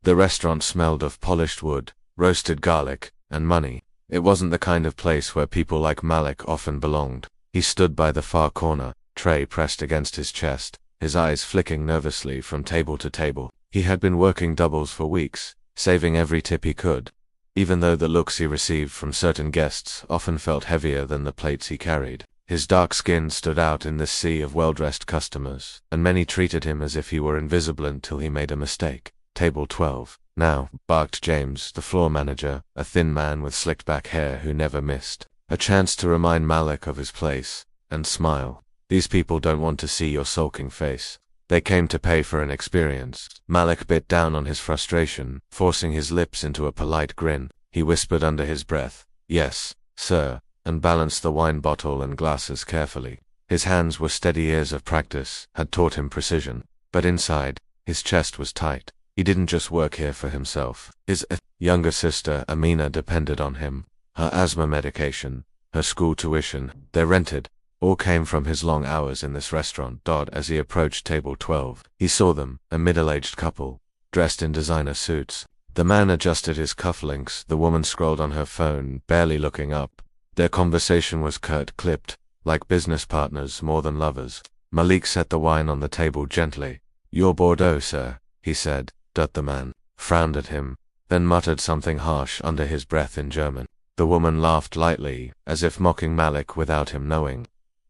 The restaurant smelled of polished wood, roasted garlic, and money. It wasn't the kind of place where people like Malik often belonged. He stood by the far corner, tray pressed against his chest, his eyes flicking nervously from table to table. He had been working doubles for weeks, saving every tip he could, even though the looks he received from certain guests often felt heavier than the plates he carried. His dark skin stood out in this sea of well-dressed customers, and many treated him as if he were invisible until he made a mistake. Table 12. Now, barked James, the floor manager, a thin man with slicked-back hair who never missed. A chance to remind Malik of his place, and smile. These people don't want to see your sulking face. They came to pay for an experience. Malik bit down on his frustration, forcing his lips into a polite grin. He whispered under his breath, "Yes, sir," and balanced the wine bottle and glasses carefully. His hands were steady years of practice, had taught him precision. But inside, his chest was tight. He didn't just work here for himself. His younger sister, Amina, depended on him. Her asthma medication, her school tuition, their rented, all came from his long hours in this restaurant. As he approached table 12, he saw them, a middle-aged couple, dressed in designer suits. The man adjusted his cufflinks, the woman scrolled on her phone, barely looking up. Their conversation was clipped, like business partners more than lovers. Malik set the wine on the table gently. "Your Bordeaux, sir," he said. The man frowned at him, then muttered something harsh under his breath in German. The woman laughed lightly, as if mocking Malik without him knowing.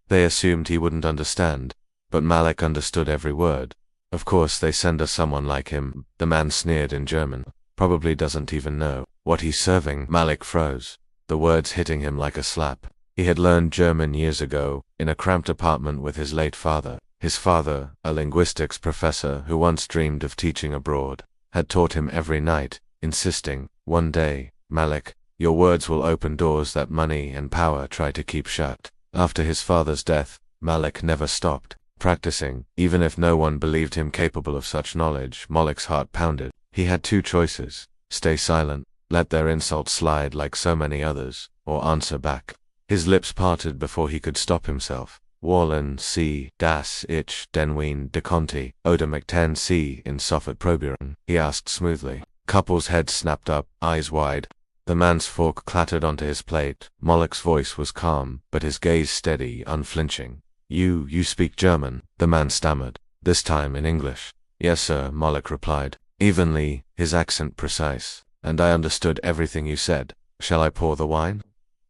They assumed he wouldn't understand, but Malik understood every word. "Of course they send us someone like him," the man sneered in German. "Probably doesn't even know what he's serving." Malik froze, the words hitting him like a slap. He had learned German years ago, in a cramped apartment with his late father. His father, a linguistics professor who once dreamed of teaching abroad, had taught him every night, insisting, "One day, Malik, your words will open doors that money and power try to keep shut." After his father's death, Malik never stopped practicing, even if no one believed him capable of such knowledge. Malik's heart pounded. He had two choices: stay silent, let their insults slide like so many others, or answer back. His lips parted before he could stop himself. "Wollen Sie das ich den Wien de Conti, oder möchten Sie in Soffert probieren?" he asked smoothly. Couple's heads snapped up, eyes wide. The man's fork clattered onto his plate. Malik's voice was calm, but his gaze steady, unflinching. You speak German?" the man stammered, this time in English. "Yes, sir," Malik replied, evenly, his accent precise. "And I understood everything you said. Shall I pour the wine?"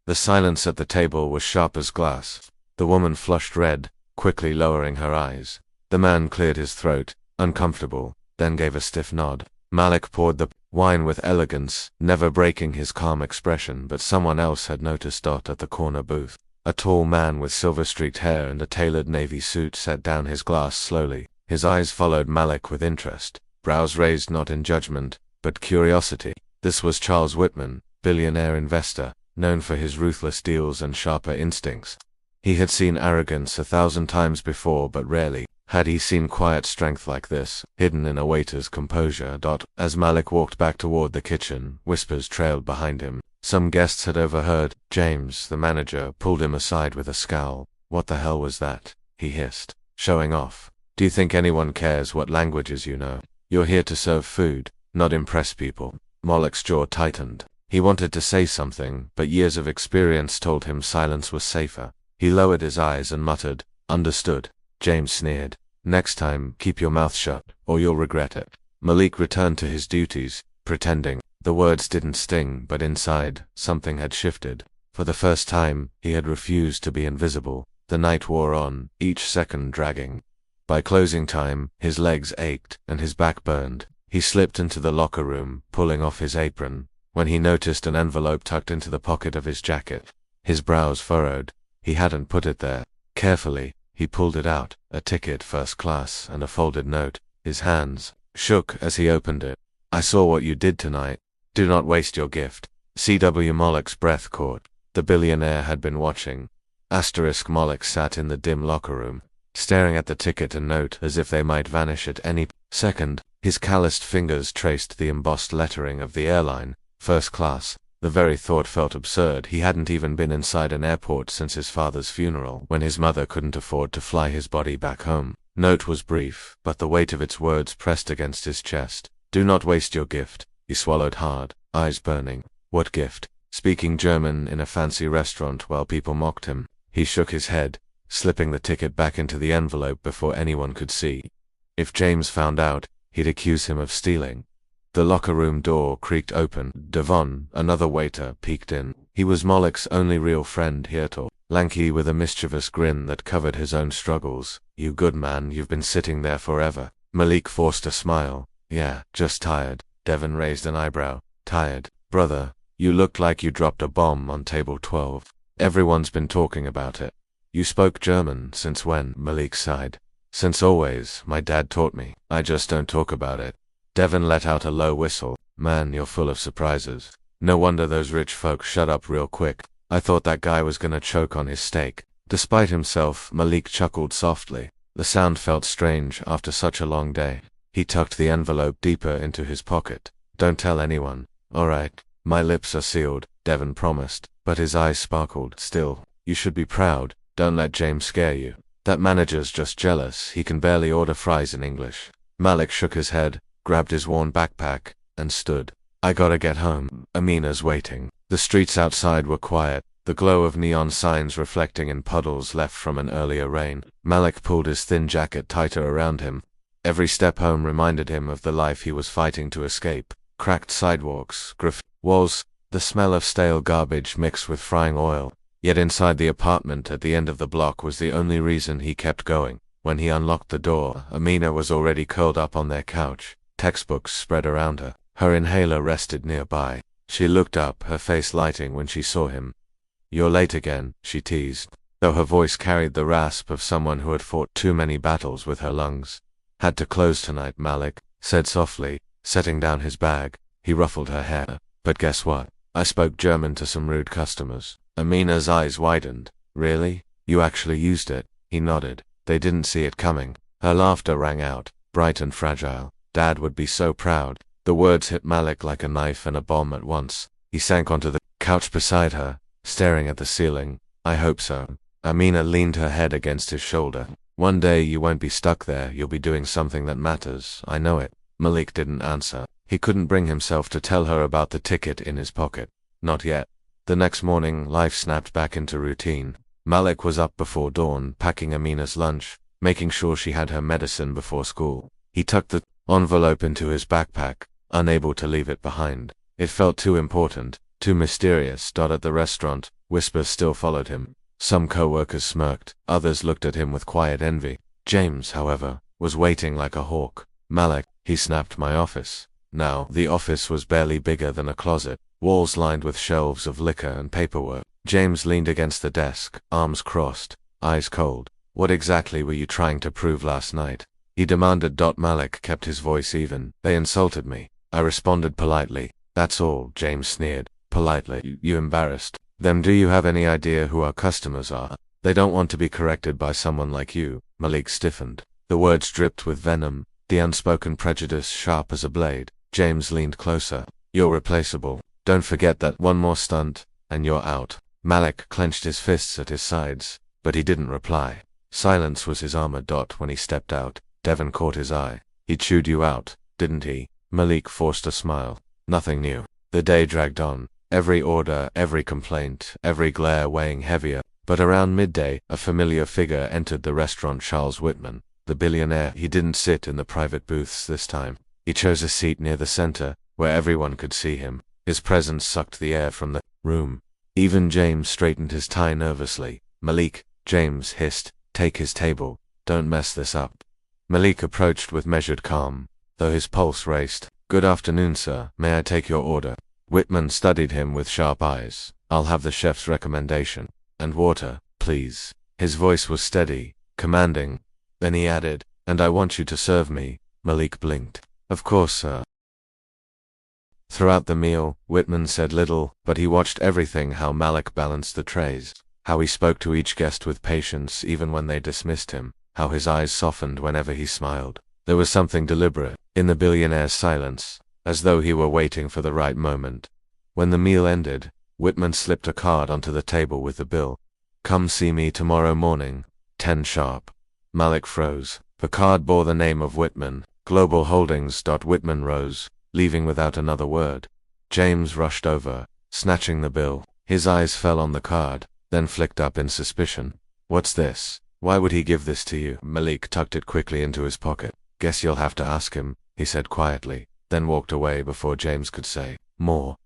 The silence at the table was sharp as glass. The woman flushed red, quickly lowering her eyes. The man cleared his throat, uncomfortable, then gave a stiff nod. Malik poured the wine with elegance, never breaking his calm expression, but someone else had noticed. At the corner booth, a tall man with silver-streaked hair and a tailored navy suit set down his glass slowly. His eyes followed Malik with interest, brows raised not in judgment, but curiosity. This was Charles Whitman, billionaire investor, known for his ruthless deals and sharper instincts. He had seen arrogance 1,000 times before, but rarely had he seen quiet strength like this, hidden in a waiter's composure. As Malik walked back toward the kitchen, whispers trailed behind him. Some guests had overheard. James, the manager, pulled him aside with a scowl. "What the hell was that?" he hissed. "Showing off. Do you think anyone cares what languages you know? You're here to serve food, not impress people." Malik's jaw tightened. He wanted to say something, but years of experience told him silence was safer. He lowered his eyes and muttered, "Understood." James sneered. "Next time, keep your mouth shut, or you'll regret it." Malik returned to his duties, pretending. The words didn't sting, but inside, something had shifted. For the first time, he had refused to be invisible. The night wore on, each second dragging. By closing time, his legs ached, and his back burned. He slipped into the locker room, pulling off his apron, when he noticed an envelope tucked into the pocket of his jacket. His brows furrowed. He hadn't put it there. Carefully, he pulled it out, a ticket first class and a folded note. His hands shook as he opened it. "I saw what you did tonight. Do not waste your gift." C.W. Malik's breath caught. The billionaire had been watching. Malik sat in the dim locker room, staring at the ticket and note as if they might vanish at any second. His calloused fingers traced the embossed lettering of the airline, first class. The very thought felt absurd. He hadn't even been inside an airport since his father's funeral, when his mother couldn't afford to fly his body back home. Note was brief, but the weight of its words pressed against his chest. Do not waste your gift. He swallowed hard, eyes burning. What gift? Speaking German in a fancy restaurant while people mocked him. He shook his head, slipping the ticket back into the envelope before anyone could see. If James found out, he'd accuse him of stealing. The locker room door creaked open. Devon, another waiter, peeked in. He was Moloch's only real friend, Hirtle, lanky with a mischievous grin that covered his own struggles. You good man, you've been sitting there forever. Malik forced a smile. Yeah, just tired. Devon raised an eyebrow. Tired? Brother, you looked like you dropped a bomb on table 12. Everyone's been talking about it. You spoke German since when? Malik sighed. Since always, my dad taught me. I just don't talk about it. Devon let out a low whistle. Man, you're full of surprises. No wonder those rich folks shut up real quick. I thought that guy was gonna choke on his steak. Despite himself, Malik chuckled softly. The sound felt strange after such a long day. He tucked the envelope deeper into his pocket. Don't tell anyone. All right. My lips are sealed, Devon promised, but his eyes sparkled. Still, you should be proud. Don't let James scare you. That manager's just jealous. He can barely order fries in English. Malik shook his head, grabbed his worn backpack, and stood. I gotta get home. Amina's waiting. The streets outside were quiet, the glow of neon signs reflecting in puddles left from an earlier rain. Malik pulled his thin jacket tighter around him. Every step home reminded him of the life he was fighting to escape. Cracked sidewalks, graffiti walls, the smell of stale garbage mixed with frying oil. Yet inside the apartment at the end of the block was the only reason he kept going. When he unlocked the door, Amina was already curled up on their couch, textbooks spread around her. Her inhaler rested nearby. She looked up, her face lighting when she saw him. You're late again, she teased, though her voice carried the rasp of someone who had fought too many battles with her lungs. Had to close tonight, Malik said softly, setting down his bag. He ruffled her hair. But guess what? I spoke German to some rude customers. Amina's eyes widened. Really? You actually used it? He nodded. They didn't see it coming. Her laughter rang out, bright and fragile. Dad would be so proud. The words hit Malik like a knife and a bomb at once. He sank onto the couch beside her, staring at the ceiling. I hope so. Amina leaned her head against his shoulder. One day you won't be stuck there, you'll be doing something that matters. I know it. Malik didn't answer. He couldn't bring himself to tell her about the ticket in his pocket. Not yet. The next morning, life snapped back into routine. Malik was up before dawn, packing Amina's lunch, making sure she had her medicine before school. He tucked the envelope into his backpack, unable to leave it behind. It felt too important, too mysterious. At the restaurant, whispers still followed him. Some co-workers smirked, others looked at him with quiet envy. James, however, was waiting like a hawk. Malik, he snapped, my office. Now, the office was barely bigger than a closet, walls lined with shelves of liquor and paperwork. James leaned against the desk, arms crossed, eyes cold. What exactly were you trying to prove last night? He demanded. Malik kept his voice even. They insulted me. I responded politely. That's all, James sneered. Politely? You embarrassed them? Do you have any idea who our customers are? They don't want to be corrected by someone like you. Malik stiffened. The words dripped with venom, the unspoken prejudice sharp as a blade. James leaned closer. You're replaceable. Don't forget that. One more stunt, and you're out. Malik clenched his fists at his sides, but he didn't reply. Silence was his armor. When he stepped out, Devon caught his eye. He chewed you out, didn't he? Malik forced a smile. Nothing new. The day dragged on. Every order, every complaint, every glare weighing heavier. But around midday, a familiar figure entered the restaurant. Charles Whitman, the billionaire. He didn't sit in the private booths this time. He chose a seat near the center, where everyone could see him. His presence sucked the air from the room. Even James straightened his tie nervously. Malik, James hissed, take his table. Don't mess this up. Malik approached with measured calm, though his pulse raced. Good afternoon, sir. May I take your order? Whitman studied him with sharp eyes. I'll have the chef's recommendation. And water, please. His voice was steady, commanding. Then he added, and I want you to serve me. Malik blinked. Of course, sir. Throughout the meal, Whitman said little, but he watched everything: how Malik balanced the trays, how he spoke to each guest with patience even when they dismissed him, how his eyes softened whenever he smiled. There was something deliberate in the billionaire's silence, as though he were waiting for the right moment. When the meal ended, Whitman slipped a card onto the table with the bill. Come see me tomorrow morning, 10 sharp. Malik froze. The card bore the name of Whitman, Global Holdings. Whitman rose, leaving without another word. James rushed over, snatching the bill. His eyes fell on the card, then flicked up in suspicion. What's this? Why would he give this to you? Malik tucked it quickly into his pocket. Guess you'll have to ask him, he said quietly, then walked away before James could say more.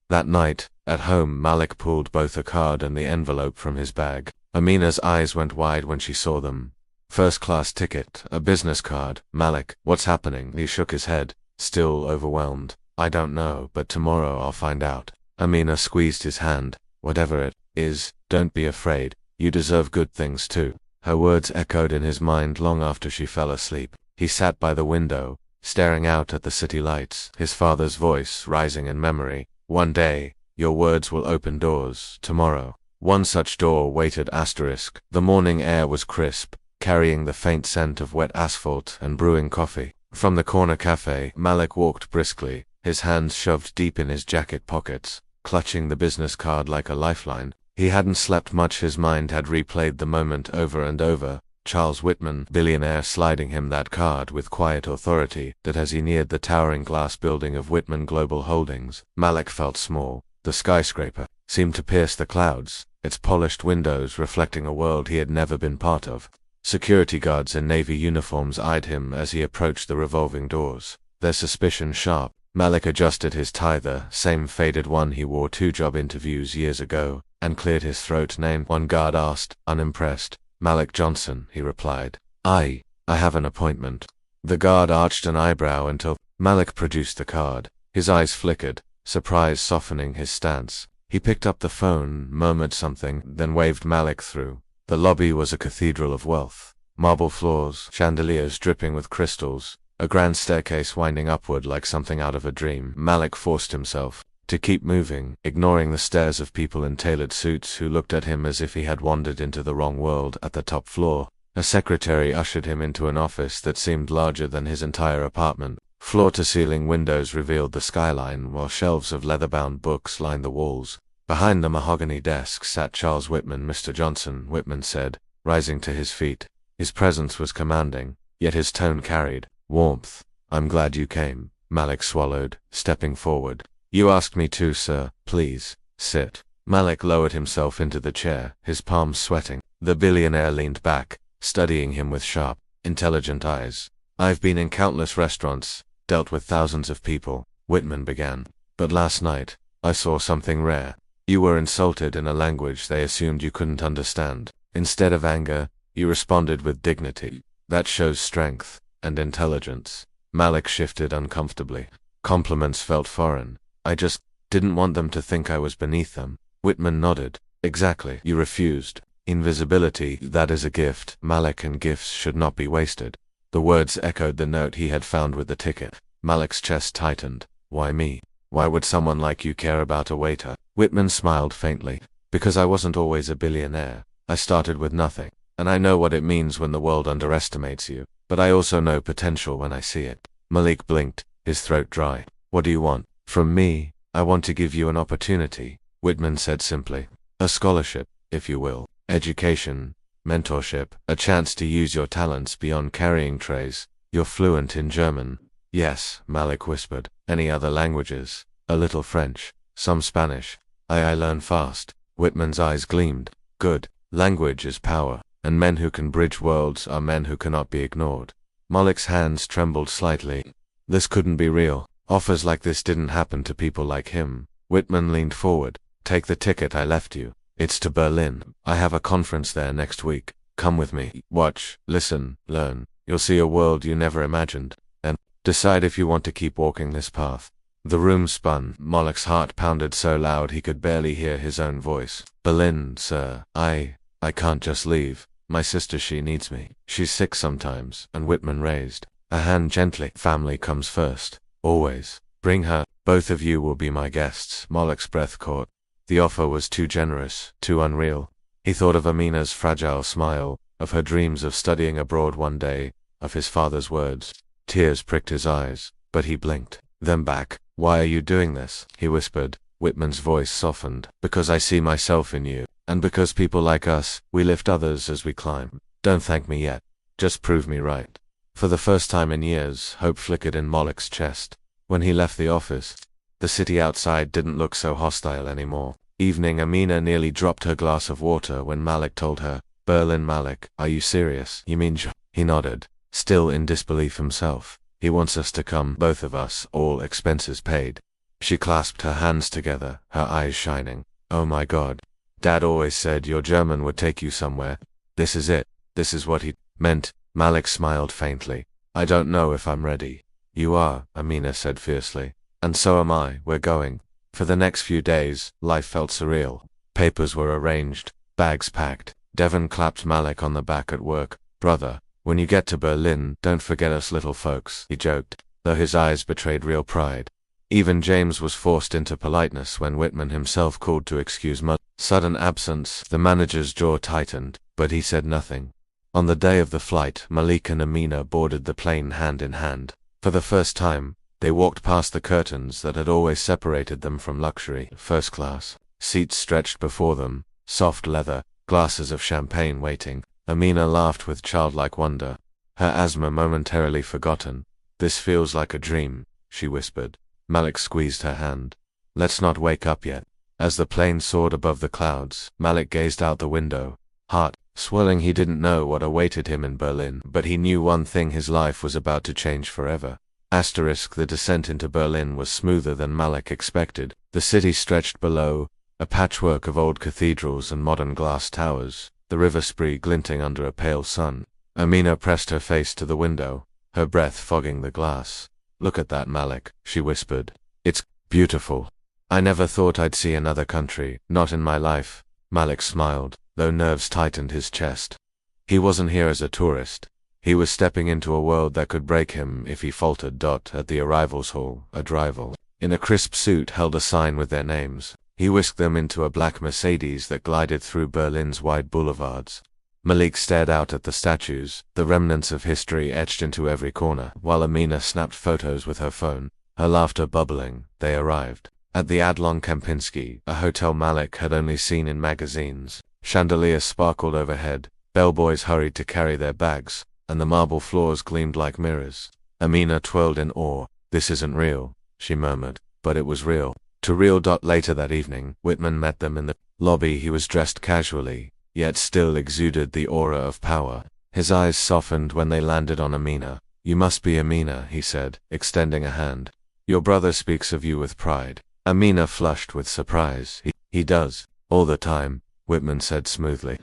That night, at home, Malik pulled both a card and the envelope from his bag. Amina's eyes went wide when she saw them. First-class ticket, a business card. Malik, what's happening? He shook his head, still overwhelmed. I don't know, but tomorrow I'll find out. Amina squeezed his hand. Whatever it is, don't be afraid. You deserve good things too. Her words echoed in his mind long after she fell asleep. He sat by the window, staring out at the city lights, his father's voice rising in memory. One day, your words will open doors. Tomorrow. One such door waited. The morning air was crisp, carrying the faint scent of wet asphalt and brewing coffee. From the corner cafe, Malik walked briskly, his hands shoved deep in his jacket pockets, clutching the business card like a lifeline. He hadn't slept much. His mind had replayed the moment over and over. Charles Whitman, billionaire, sliding him that card with quiet authority, that as he neared the towering glass building of Whitman Global Holdings, Malik felt small. The skyscraper seemed to pierce the clouds, its polished windows reflecting a world he had never been part of. Security guards in navy uniforms eyed him as he approached the revolving doors, their suspicion sharp. Malik adjusted his tie, the same faded one he wore 2 job interviews years ago, and cleared his throat. Name? One guard asked, unimpressed. Malik Johnson, he replied. I have an appointment. The guard arched an eyebrow until Malik produced the card. His eyes flickered, surprise softening his stance. He picked up the phone, murmured something, then waved Malik through. The lobby was a cathedral of wealth. Marble floors, chandeliers dripping with crystals, a grand staircase winding upward like something out of a dream. Malik forced himself to keep moving, ignoring the stares of people in tailored suits who looked at him as if he had wandered into the wrong world. At the top floor, a secretary ushered him into an office that seemed larger than his entire apartment. Floor-to-ceiling windows revealed the skyline, while shelves of leather-bound books lined the walls. Behind the mahogany desk sat Charles Whitman. Mr. Johnson, Whitman said, rising to his feet. His presence was commanding, yet his tone carried warmth. I'm glad you came, Malik swallowed, stepping forward. You asked me to, sir. Please, sit. Malik lowered himself into the chair, his palms sweating. The billionaire leaned back, studying him with sharp, intelligent eyes. I've been in countless restaurants, dealt with thousands of people, Whitman began. But last night, I saw something rare. You were insulted in a language they assumed you couldn't understand. Instead of anger, you responded with dignity. That shows strength and intelligence. Malik shifted uncomfortably. Compliments felt foreign. I just didn't want them to think I was beneath them. Whitman nodded. Exactly. You refused. Invisibility, that is a gift, Malik, and gifts should not be wasted. The words echoed the note he had found with the ticket. Malik's chest tightened. Why me? Why would someone like you care about a waiter? Whitman smiled faintly. Because I wasn't always a billionaire. I started with nothing. And I know what it means when the world underestimates you. But I also know potential when I see it. Malik blinked, his throat dry. What do you want? From me? I want to give you an opportunity, Whitman said simply. A scholarship, if you will. Education, mentorship, a chance to use your talents beyond carrying trays. You're fluent in German. Yes, Malik whispered. Any other languages? A little French, some Spanish. I learn fast. Whitman's eyes gleamed. Good. Language is power, and men who can bridge worlds are men who cannot be ignored. Malik's hands trembled slightly. This couldn't be real. Offers like this didn't happen to people like him. Whitman leaned forward. Take the ticket I left you. It's to Berlin. I have a conference there next week. Come with me. Watch, listen, learn. You'll see a world you never imagined. And decide if you want to keep walking this path. The room spun. Malik's heart pounded so loud he could barely hear his own voice. Berlin, sir. I can't just leave. My sister, she needs me. She's sick sometimes. And Whitman raised a hand gently. Family comes first. Always. Bring her. Both of you will be my guests. Malik's breath caught. The offer was too generous, too unreal. He thought of Amina's fragile smile, of her dreams of studying abroad one day, of his father's words. Tears pricked his eyes, but he blinked them back. Why are you doing this? He whispered. Whitman's voice softened. Because I see myself in you, and because people like us, we lift others as we climb. Don't thank me yet. Just prove me right. For the first time in years, hope flickered in Malik's chest. When he left the office, the city outside didn't look so hostile anymore. Evening, Amina nearly dropped her glass of water when Malik told her, "Berlin, Malik, are you serious? You mean He nodded, still in disbelief himself. "He wants us to come, both of us, all expenses paid." She clasped her hands together, her eyes shining. "Oh my God. Dad always said your German would take you somewhere. This is it. This is what he meant." Malik smiled faintly. "I don't know if I'm ready." "You are," Amina said fiercely. "And so am I. We're going." For the next few days, life felt surreal. Papers were arranged, bags packed. Devon clapped Malik on the back at work. "Brother, when you get to Berlin, don't forget us little folks," he joked, though his eyes betrayed real pride. Even James was forced into politeness when Whitman himself called to excuse Malik's sudden absence. The manager's jaw tightened, but he said nothing. On the day of the flight, Malik and Amina boarded the plane hand in hand. For the first time, they walked past the curtains that had always separated them from luxury. First class. Seats stretched before them, soft leather, glasses of champagne waiting. Amina laughed with childlike wonder, her asthma momentarily forgotten. "This feels like a dream," she whispered. Malik squeezed her hand. "Let's not wake up yet." As the plane soared above the clouds, Malik gazed out the window, heart swelling. He didn't know what awaited him in Berlin, but he knew one thing: his life was about to change forever. The descent into Berlin was smoother than Malik expected. The city stretched below, a patchwork of old cathedrals and modern glass towers, the river Spree glinting under a pale sun. Amina pressed her face to the window, her breath fogging the glass. "Look at that, Malik," she whispered. "It's beautiful. I never thought I'd see another country, not in my life." Malik smiled, though nerves tightened his chest. He wasn't here as a tourist. He was stepping into a world that could break him if he faltered. At the arrivals hall, a driver in a crisp suit held a sign with their names. He whisked them into a black Mercedes that glided through Berlin's wide boulevards. Malik stared out at the statues, the remnants of history etched into every corner, while Amina snapped photos with her phone, her laughter bubbling. They arrived at the Adlon Kempinski, a hotel Malik had only seen in magazines. Chandeliers sparkled overhead, bellboys hurried to carry their bags, and the marble floors gleamed like mirrors. Amina twirled in awe. "This isn't real," she murmured, but it was real. To real. Later that evening, Whitman met them in the lobby. He was dressed casually, yet still exuded the aura of power. His eyes softened when they landed on Amina. "You must be Amina," he said, extending a hand. "Your brother speaks of you with pride." Amina flushed with surprise. He does, all the time," Whitman said smoothly.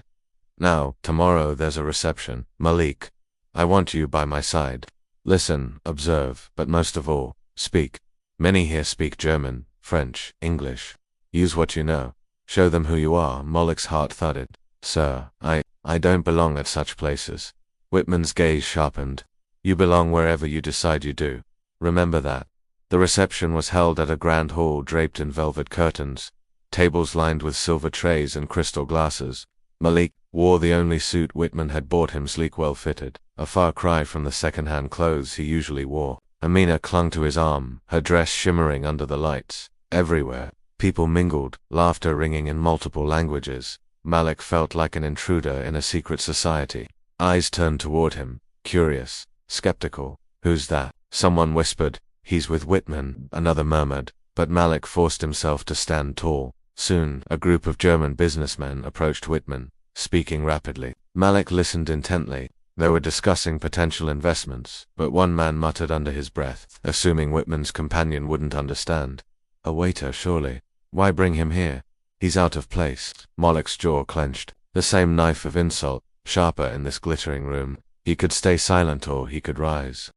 "Now, tomorrow there's a reception. Malik, I want you by my side. Listen, observe, but most of all, speak. Many here speak German, French, English. Use what you know. Show them who you are." Malik's heart thudded. "Sir, I don't belong at such places." Whitman's gaze sharpened. "You belong wherever you decide you do. Remember that." The reception was held at a grand hall draped in velvet curtains, tables lined with silver trays and crystal glasses. Malik wore the only suit Whitman had bought him, sleek, well-fitted, a far cry from the second-hand clothes he usually wore. Amina clung to his arm, her dress shimmering under the lights. Everywhere, people mingled, laughter ringing in multiple languages. Malik felt like an intruder in a secret society. Eyes turned toward him, curious, skeptical. "Who's that?" Someone whispered. "He's with Whitman," another murmured, but Malik forced himself to stand tall. Soon, a group of German businessmen approached Whitman, speaking rapidly. Malik listened intently. They were discussing potential investments, but one man muttered under his breath, assuming Whitman's companion wouldn't understand. "A waiter, surely. Why bring him here? He's out of place." Malik's jaw clenched. The same knife of insult, sharper in this glittering room. He could stay silent or he could rise.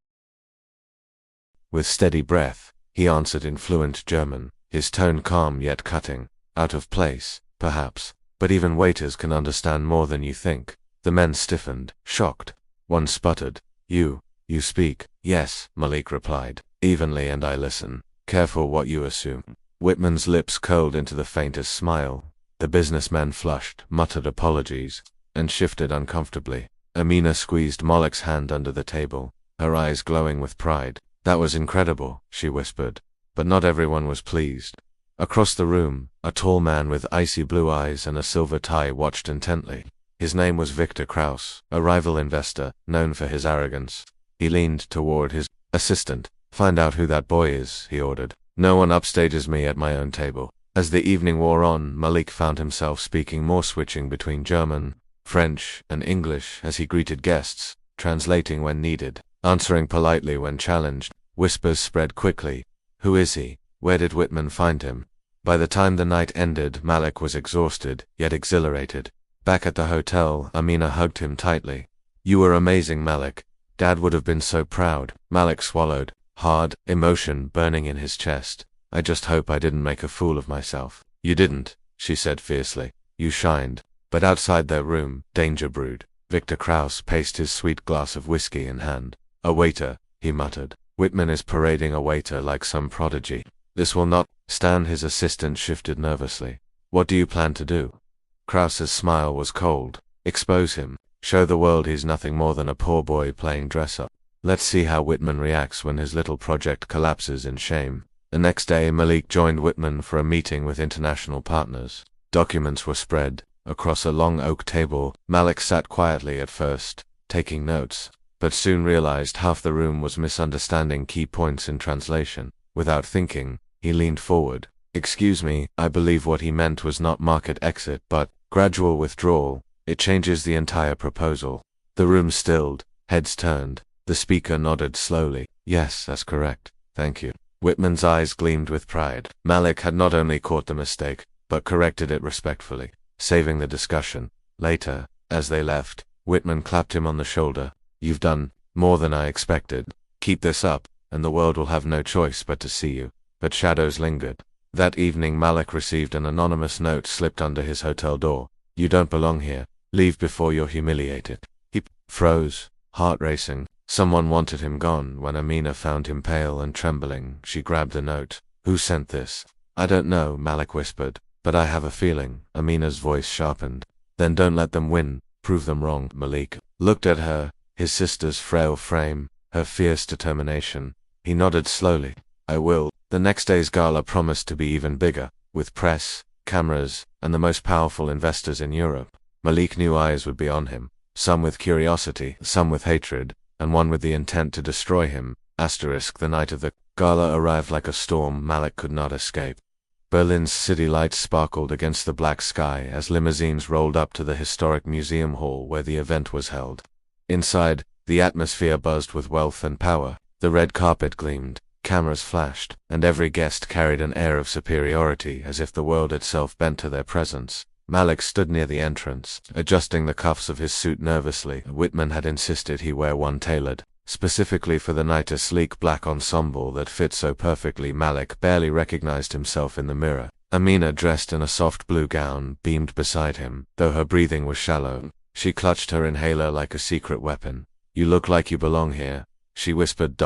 With steady breath, he answered in fluent German, his tone calm yet cutting. "Out of place, perhaps, but even waiters can understand more than you think." The men stiffened, shocked. One sputtered. You speak." "Yes," Malik replied, evenly, "and I listen. Careful what you assume." Whitman's lips curled into the faintest smile. The businessman flushed, muttered apologies, and shifted uncomfortably. Amina squeezed Malik's hand under the table, her eyes glowing with pride. "That was incredible," she whispered, but not everyone was pleased. Across the room, a tall man with icy blue eyes and a silver tie watched intently. His name was Victor Kraus, a rival investor, known for his arrogance. He leaned toward his assistant. "Find out who that boy is," he ordered. "No one upstages me at my own table." As the evening wore on, Malik found himself speaking more, switching between German, French, and English as he greeted guests, translating when needed, answering politely when challenged. Whispers spread quickly. Who is he? Where did Whitman find him? By the time the night ended, Malik was exhausted, yet exhilarated. Back at the hotel, Amina hugged him tightly. "You were amazing, Malik. Dad would have been so proud." Malik swallowed hard, emotion burning in his chest. "I just hope I didn't make a fool of myself." "You didn't," she said fiercely. "You shined." But outside their room, danger brewed. Victor Krauss paced his sweet glass of whiskey in hand. "A waiter," he muttered. "Whitman is parading a waiter like some prodigy. This will not stand." His assistant shifted nervously. "What do you plan to do?" Krauss's smile was cold. "Expose him. Show the world he's nothing more than a poor boy playing dress-up. Let's see how Whitman reacts when his little project collapses in shame." The next day, Malik joined Whitman for a meeting with international partners. Documents were spread across a long oak table. Malik sat quietly at first, taking notes, but soon realized half the room was misunderstanding key points in translation. Without thinking, he leaned forward. "Excuse me, I believe what he meant was not market exit, but gradual withdrawal. It changes the entire proposal." The room stilled, heads turned. The speaker nodded slowly. "Yes, that's correct. Thank you." Whitman's eyes gleamed with pride. Malik had not only caught the mistake, but corrected it respectfully, saving the discussion. Later, as they left, Whitman clapped him on the shoulder. "You've done more than I expected. Keep this up, and the world will have no choice but to see you." But shadows lingered. That evening, Malik received an anonymous note slipped under his hotel door. "You don't belong here. Leave before you're humiliated." He froze, heart racing. Someone wanted him gone. When Amina found him pale and trembling, she grabbed the note. "Who sent this?" "I don't know," Malik whispered, "but I have a feeling." Amina's voice sharpened. "Then don't let them win. Prove them wrong." Malik looked at her, his sister's frail frame, her fierce determination. He nodded slowly. "I will." The next day's gala promised to be even bigger, with press, cameras, and the most powerful investors in Europe. Malik knew eyes would be on him, some with curiosity, some with hatred, and one with the intent to destroy him. The night of the gala arrived like a storm Malik could not escape. Berlin's city lights sparkled against the black sky as limousines rolled up to the historic museum hall where the event was held. Inside, the atmosphere buzzed with wealth and power. The red carpet gleamed, cameras flashed, and every guest carried an air of superiority as if the world itself bent to their presence. Malik stood near the entrance, adjusting the cuffs of his suit nervously. Whitman had insisted he wear one tailored specifically for the night, a sleek black ensemble that fit so perfectly Malik barely recognized himself in the mirror. Amina, dressed in a soft blue gown, beamed beside him, though her breathing was shallow. She clutched her inhaler like a secret weapon. "You look like you belong here," she whispered.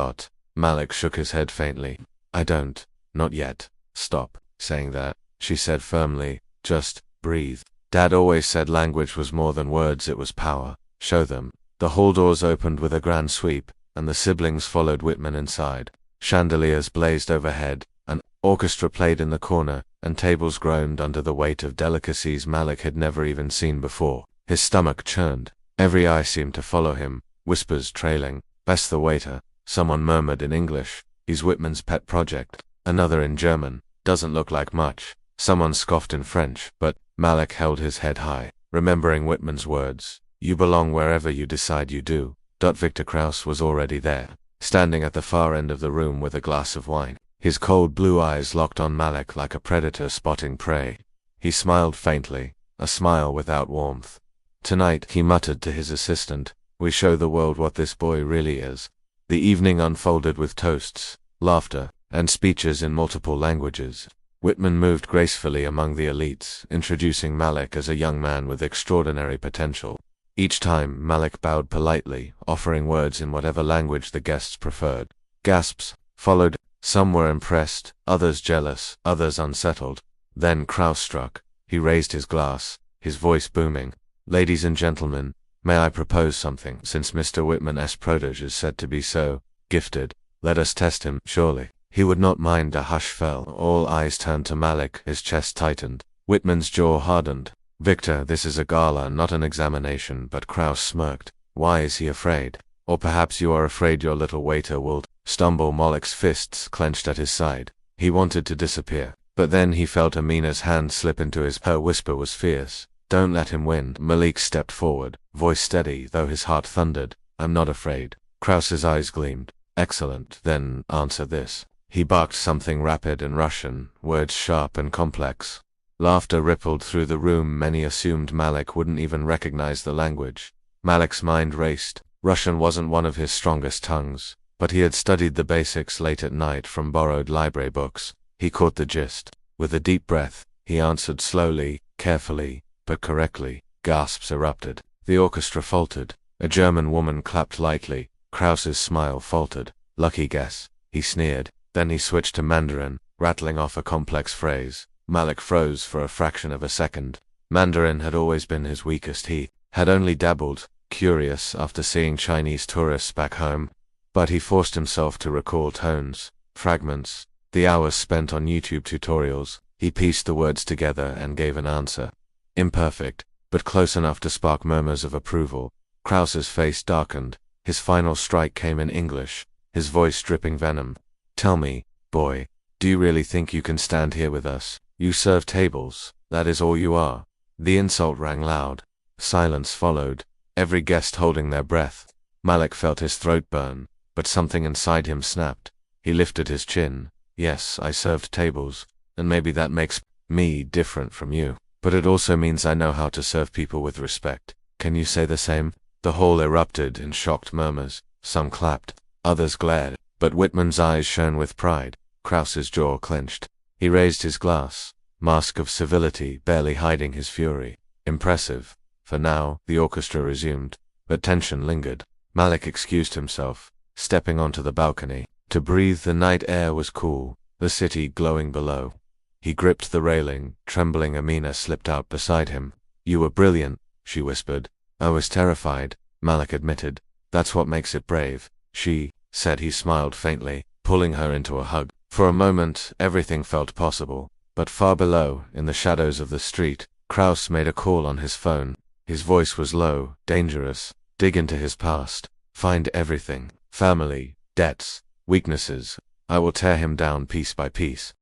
Malik shook his head faintly. "I don't. Not yet." "Stop saying that," she said firmly. "Just breathe." Dad always said language was more than words, it was power. Show them. The hall doors opened with a grand sweep, and the siblings followed Whitman inside. Chandeliers blazed overhead, an orchestra played in the corner, and tables groaned under the weight of delicacies Malik had never even seen before. His stomach churned. Every eye seemed to follow him, whispers trailing. "Best the waiter," someone murmured in English. "He's Whitman's pet project." Another in German. "Doesn't look like much." Someone scoffed in French, but Malik held his head high, remembering Whitman's words. "You belong wherever you decide you do." Victor Krauss was already there, standing at the far end of the room with a glass of wine. His cold blue eyes locked on Malik like a predator spotting prey. He smiled faintly, a smile without warmth. "Tonight," he muttered to his assistant, "we show the world what this boy really is." The evening unfolded with toasts, laughter, and speeches in multiple languages. Whitman moved gracefully among the elites, introducing Malik as a young man with extraordinary potential. Each time, Malik bowed politely, offering words in whatever language the guests preferred. Gasps followed. Some were impressed, others jealous, others unsettled. Then Krauss struck. He raised his glass, his voice booming. "Ladies and gentlemen, may I propose something? Since Mr. Whitman's protege is said to be so gifted, let us test him. Surely he would not mind." A hush fell. All eyes turned to Malik, his chest tightened. Whitman's jaw hardened. "Victor, this is a gala, not an examination." But Krauss smirked. "Why is he afraid?" Or perhaps you are afraid your little waiter will stumble. Malik's fists clenched at his side. He wanted to disappear, but then he felt Amina's hand slip into his. Her whisper was fierce. Don't let him win. Malik stepped forward, voice steady though his heart thundered. I'm not afraid. Krause's eyes gleamed. Excellent, then answer this. He barked something rapid in Russian, words sharp and complex. Laughter rippled through the room. Many assumed Malik wouldn't even recognize the language. Malik's mind raced. Russian wasn't one of his strongest tongues, but he had studied the basics late at night from borrowed library books. He caught the gist. With a deep breath, he answered slowly, carefully, but correctly. Gasps erupted. The orchestra faltered. A German woman clapped lightly. Krause's smile faltered. Lucky guess, he sneered. Then he switched to Mandarin, rattling off a complex phrase. Malik froze for a fraction of a second. Mandarin had always been his weakest. He had only dabbled, curious after seeing Chinese tourists back home. But he forced himself to recall tones, fragments, the hours spent on YouTube tutorials. He pieced the words together and gave an answer. Imperfect, but close enough to spark murmurs of approval. Krause's face darkened. His final strike came in English, his voice dripping venom. Tell me, boy, do you really think you can stand here with us? You serve tables, that is all you are. The insult rang loud. Silence followed, every guest holding their breath. Malik felt his throat burn, but something inside him snapped. He lifted his chin. Yes, I served tables, and maybe that makes me different from you. But it also means I know how to serve people with respect. Can you say the same? The hall erupted in shocked murmurs. Some clapped, others glared, but Whitman's eyes shone with pride. Krause's jaw clenched. He raised his glass, mask of civility barely hiding his fury. Impressive. For now, the orchestra resumed, but tension lingered. Malik excused himself, stepping onto the balcony. To breathe the night air was cool, the city glowing below. He gripped the railing, trembling. Amina slipped out beside him. You were brilliant, she whispered. I was terrified, Malik admitted. That's what makes it brave, she said. He smiled faintly, pulling her into a hug. For a moment, everything felt possible. But far below, in the shadows of the street, Krause made a call on his phone. His voice was low, dangerous. Dig into his past. Find everything. Family, debts, weaknesses. I will tear him down piece by piece.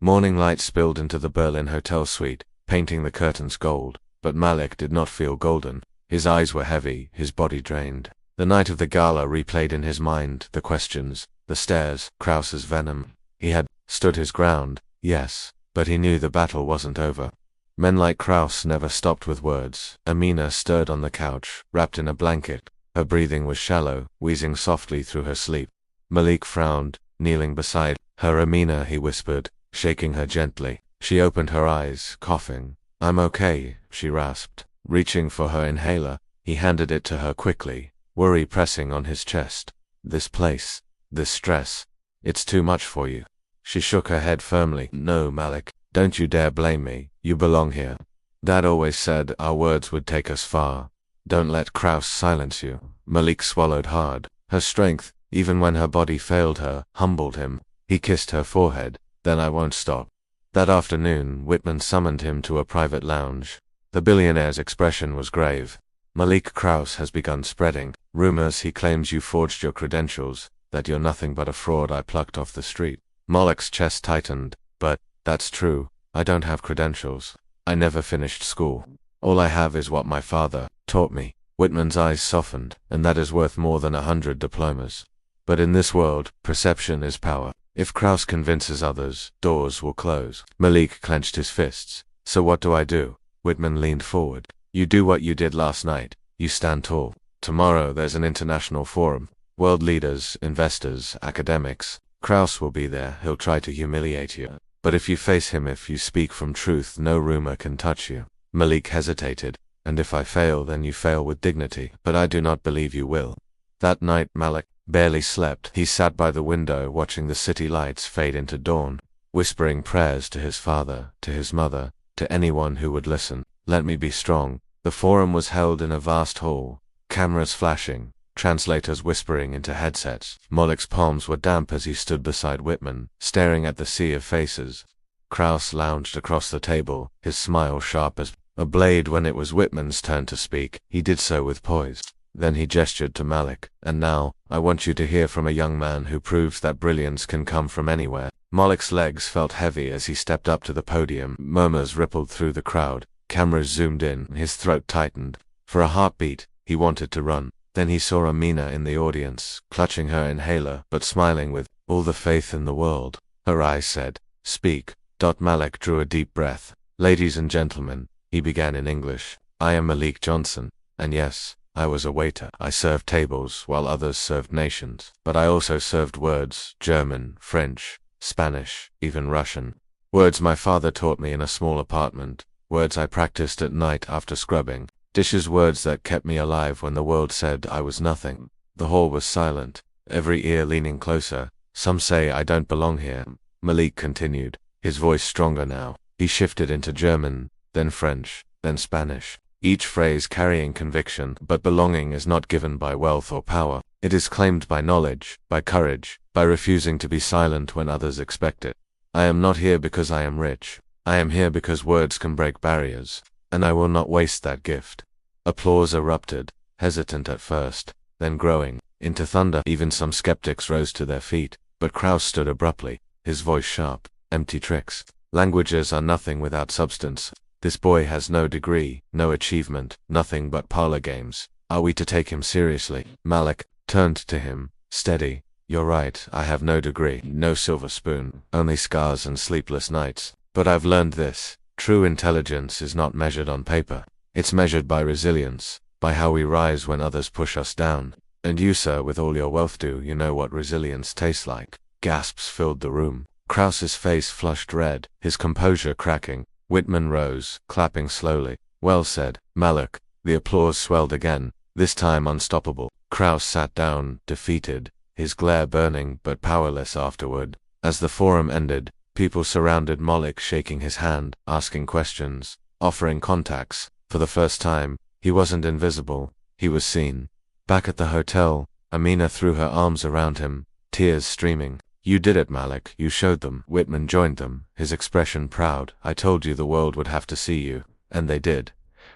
Morning light spilled into the Berlin hotel suite, painting the curtains gold. But Malik did not feel golden. His eyes were heavy, his body drained. The night of the gala replayed in his mind, the questions, the stares, Krause's venom. He had stood his ground, yes, but he knew the battle wasn't over. Men like Krause never stopped with words. Amina stirred on the couch, wrapped in a blanket. Her breathing was shallow, wheezing softly through her sleep. Malik frowned, kneeling beside her. Amina, he whispered, shaking her gently. She opened her eyes, coughing. I'm okay, she rasped. Reaching for her inhaler, he handed it to her quickly, worry pressing on his chest. This place, this stress, it's too much for you. She shook her head firmly. No, Malik, don't you dare blame me. You belong here. Dad always said our words would take us far. Don't let Krause silence you. Malik swallowed hard. Her strength, even when her body failed her, humbled him. He kissed her forehead. Then I won't stop. That afternoon, Whitman summoned him to a private lounge. The billionaire's expression was grave. Malik Krause has begun spreading rumors. He claims you forged your credentials, that you're nothing but a fraud I plucked off the street. Malik's chest tightened. But that's true. I don't have credentials. I never finished school. All I have is what my father taught me. Whitman's eyes softened, and that is worth more than 100 diplomas. But in this world, perception is power. If Krause convinces others, doors will close. Malik clenched his fists. So what do I do? Whitman leaned forward. You do what you did last night. You stand tall. Tomorrow there's an international forum. World leaders, investors, academics. Krause will be there. He'll try to humiliate you. But if you face him, if you speak from truth, no rumor can touch you. Malik hesitated. And if I fail, then you fail with dignity. But I do not believe you will. That night Malik barely slept. He sat by the window watching the city lights fade into dawn, whispering prayers to his father, to his mother, to anyone who would listen. Let me be strong. The forum was held in a vast hall, cameras flashing, translators whispering into headsets. Malik's palms were damp as he stood beside Whitman, staring at the sea of faces. Krause lounged across the table, his smile sharp as a blade. When it was Whitman's turn to speak, he did so with poise. Then he gestured to Malik. "And now, I want you to hear from a young man who proves that brilliance can come from anywhere." Malik's legs felt heavy as he stepped up to the podium. Murmurs rippled through the crowd. Cameras zoomed in. His throat tightened. For a heartbeat, he wanted to run. Then he saw Amina in the audience, clutching her inhaler, but smiling with all the faith in the world. Her eyes said, "Speak." Malik drew a deep breath. "Ladies and gentlemen," he began in English, "I am Malik Johnson, and yes, I was a waiter. I served tables while others served nations. But I also served words, German, French, Spanish, even Russian. Words my father taught me in a small apartment. Words I practiced at night after scrubbing. Dishes, words that kept me alive when the world said I was nothing." The hall was silent, every ear leaning closer. "Some say I don't belong here," Malik continued, his voice stronger now. He shifted into German, then French, then Spanish, each phrase carrying conviction. But belonging is not given by wealth or power. It is claimed by knowledge, by courage, by refusing to be silent when others expect it. "I am not here because I am rich. I am here because words can break barriers, and I will not waste that gift." Applause erupted, hesitant at first, then growing into thunder. Even some skeptics rose to their feet, but Kraus stood abruptly, his voice sharp. "Empty tricks. Languages are nothing without substance. This boy has no degree, no achievement, nothing but parlor games. Are we to take him seriously?" Malik turned to him, steady. "You're right, I have no degree, no silver spoon, only scars and sleepless nights. But I've learned this. True intelligence is not measured on paper. It's measured by resilience, by how we rise when others push us down. And you, sir, with all your wealth, do you know what resilience tastes like?" Gasps filled the room. Kraus's face flushed red, his composure cracking. Whitman rose, clapping slowly. "Well said, Malik." The applause swelled again, this time unstoppable. Kraus sat down, defeated, his glare burning but powerless afterward. As the forum ended, people surrounded Malik, shaking his hand, asking questions, offering contacts. For the first time, he wasn't invisible, he was seen. Back at the hotel, Amina threw her arms around him, tears streaming. "You did it, Malik, you showed them." Whitman joined them, his expression proud. "I told you the world would have to see you, and they did.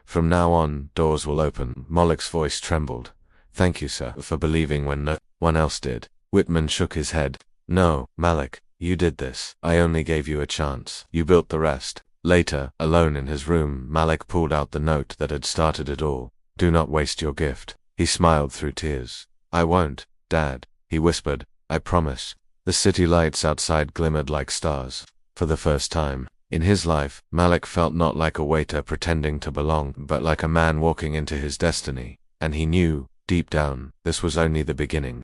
From now on, doors will open." Malik's voice trembled. "Thank you, sir, for believing when no one else did." Whitman shook his head. "No, Malik, you did this. I only gave you a chance. You built the rest." Later, alone in his room, Malik pulled out the note that had started it all. "Do not waste your gift." He smiled through tears. "I won't, Dad," he whispered. "I promise." The city lights outside glimmered like stars. For the first time in his life, Malik felt not like a waiter pretending to belong, but like a man walking into his destiny. And he knew, deep down, this was only the beginning.